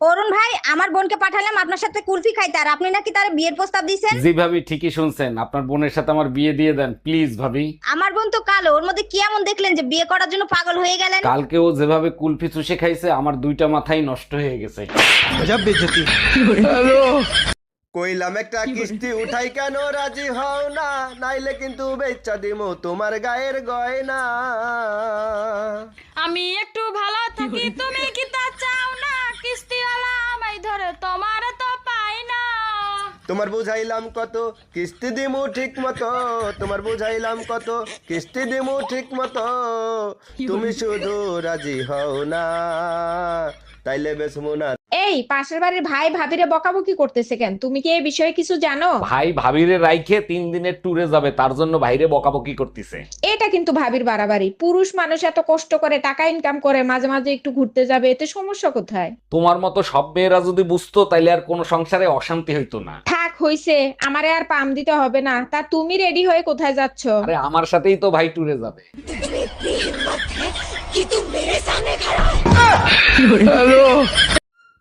অরুণ ভাই, আমার বোনকে পাঠালাম আপনার সাথে কুলফি খাইতে, আর আপনি নাকি তার বিয়ের প্রস্তাব দিয়েছেন। জি ভাবি, ঠিকই শুনছেন। আপনার বোনের সাথে আমার বিয়ে দিয়ে দেন প্লিজ ভাবি। আমার বোন তো কালো, ওর মধ্যে কি এমন দেখলেন যে বিয়ে করার জন্য পাগল হয়ে গেলেন? কালকে ও যেভাবে কুলফি চুষে খাইছে আমার দুইটা মাথাই নষ্ট হয়ে গেছে। কইলাম একটা কিস্তি উঠাই কেন রাজি হও না, নাইলে কিন্তু বেচা দিমু তোমার গায়ের গয়না। আমি একটু ভালো থাকি, তুমি কি তা চাও না? কিস্তিওয়ালা আমায় ধরে, তোমার তো পাই না। তোমার বুঝাইলাম কত কিস্তি দিমু ঠিক মতো, তোমার বুঝাইলাম কত কিস্তি দিমু ঠিক মতো, তুমি শুধু রাজি হও না, তাইলে বেচমু না। এই পাশের বাড়ির ভাই ভাবিরে বকাবকি করতেছে কেন? তুমি কি এই বিষয়ে কিছু জানো? ভাই ভাবিরে রাইখে 3 দিনের ট্যুরে যাবে, তার জন্য ভাইরে বকাবকি করতেছে। এটা কিন্তু ভাবির বাড়াবাড়ি। পুরুষ মানুষ এত কষ্ট করে টাকা ইনকাম করে, মাঝে মাঝে একটু ঘুরতে যাবে, এতে সমস্যা কোথায়? তোমার মতো সব মেয়েরা যদি বুঝতো তাইলে আর কোনো সংসারে অশান্তি হইতো না। থাক হইছে, আমারে আর পাম দিতে হবে না। তা তুমি রেডি হয়ে কোথায় যাচ্ছ? আরে আমার সাথেই তো ভাই ট্যুরে যাবে।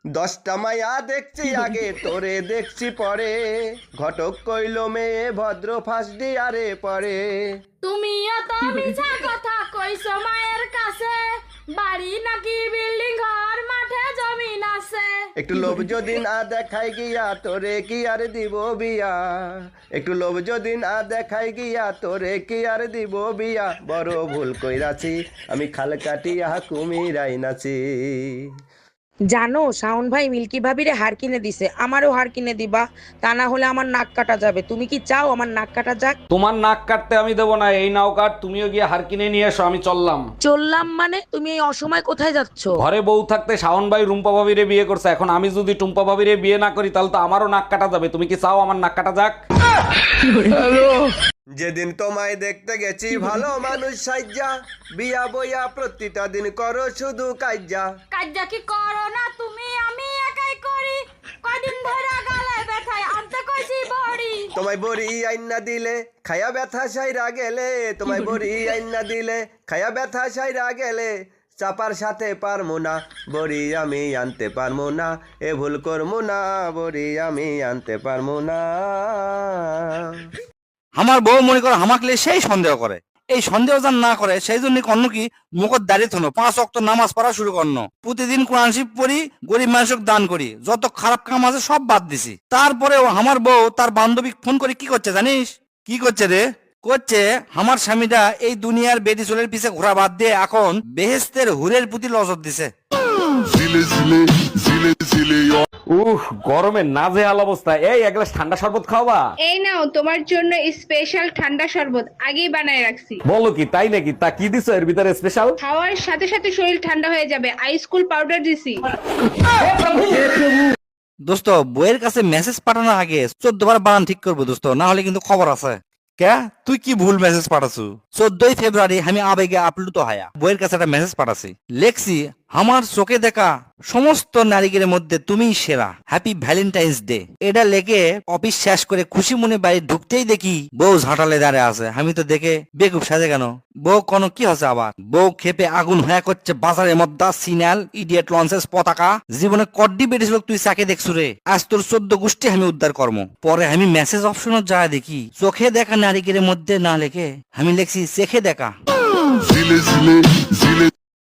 10টা মায়া দেখছি আগে, তোরে দেখছি পরে, ঘটক কইল মেয়ে ভদ্র ফাঁস দিয়ারে পরে। তুমি এত মিছা কথা কইছো মায়ের কাছে, বাড়ি নাকি বিল্ডিং ঘর মাঠে জমিন আছে। একটু লোভ যদি না দেখাই গিয়া তোরে কি আর দিব বিয়া, একটু লোভ যদি না দেখাই গিয়া তোরে কি আর দিব বিয়া, বড় ভুল কইরাছি আমি খাল কাটিয়া কুমিরাই নাচি। জানো শাওন ভাই মিল্কি ভাবিরে হার কিনে দিছে, আমারও হার কিনে দিবা, তা না হলে আমার নাক কাটা যাবে। তুমি কি চাও আমার নাক কাটা যাক? তোমার নাক কাটতে আমি দেবো না, এই নাও কাট, তুমিও গিয়ে হার কিনে নিয়ে এসো, আমি চললাম। চললাম মানে? তুমি এই অসময় কোথায় যাচ্ছ? ঘরে বউ থাকতে শাওন ভাই রুম্পা ভাবিরে বিয়ে করছে, এখন আমি যদি টুম্পা ভাবিরে বিয়ে না করি তাহলে তো আমারও নাক কাটা যাবে। তুমি কি চাও আমার নাক কাটা যাক? যেদিন তোমায় দেখতে গেছি ভালো মানুষ সাজ্জা, বিয়া বইয়া প্রতিটা দিন করো শুধু কাজ্জা। কাজ্জা কি করো না তুমি? আমি একাই করি। কদিন ধরে গালে ব্যথায় আনতে কইছি বড়ি। তোমায় বড়ি আইনা দিলে খায়া ব্যথা সাইরা গেলে, তোমায় বড়ি আইনা দিলে খায়া ব্যথা সাইরা গেলে, চাপার সাথে পারমু না বড়ি আমি আনতে পারমু না, এ ভুল করমু না বড়ি আমি আনতে পারমু না। আমার বউ মনে করে হামাকলে সেই সন্দেহ করে, এই সন্দেহ যান না করে সেই জন্য অন্য কি মুখত দাঁড়িয়ে থনো 5 ওয়াক্ত নামাজ পড়া শুরু করনো, প্রতিদিন কোরআন শরীফ পড়ি, গরিব মানুষকে দান করি, যত খারাপ কাম আছে সব বাদ দিছি। তারপরেও আমার বউ তার বান্ধবী ফোন করে কি করছে জানিস? কি করছে রে? করছে আমার স্বামীটা এই দুনিয়ার বেটি চুলের পিছে ঘোরা বাদ দিয়ে এখন বেহেস্তের হুরের প্রতি নজর দিছে। উহ, গরমে নাজেহাল অবস্থা। এই এক গ্লাস ঠান্ডা শরবত খাওয়াবা? এই নাও তোমার জন্য স্পেশাল ঠান্ডা শরবত আগেই বানায় রাখছি। বলো কি, তাই নাকি? তা কি দিছো এর ভিতরে স্পেশাল? খাওয়ার সাথে সাথে শরীর ঠান্ডা হয়ে যাবে, আইস কুল পাউডার দিছি। দোস্ত বইয়ের কাছে মেসেজ পাঠানোর আগে 14 বার বানান ঠিক করবো দোস্ত, না হলে কিন্তু খবর আছে। কে তুই কি ভুল মেসেজ পাঠাছু? 14ই ফেব্রুয়ারি আমি আবেগে আপ্লুত হয়া বইয়ের কাছে একটা মেসেজ পাঠাছি, লেখছি আমার চোখে দেখা সমস্ত নারীদের মধ্যে তুমিই সেরা, হ্যাপি ভ্যালেন্টাইন্স ডে। এটা লেগে অফিস শেষ করে খুশি মনে বাড়ি ঢুকতেই দেখি বউ ঝাঁটালে দাঁড়িয়ে আছে। আমি তো দেখে বেকুব সাজে কেন, বউ কোনো কি হচ্ছে আবার? বউ খেপে আগুন হয়ে করছে বাজারের মধ্যে সিনাল ইডিয়েট লঞ্চেস পতাকা, জীবনে কড্ডি বেড়েছিল তুই চাকে দেখছু রে, আজ তোর 14 গোষ্ঠী আমি উদ্ধার কর্ম। পরে আমি মেসেজ অপশনত যা দেখি চোখে দেখা নারীদের মধ্যে না লেখে আমি লেখছি চেখে দেখা।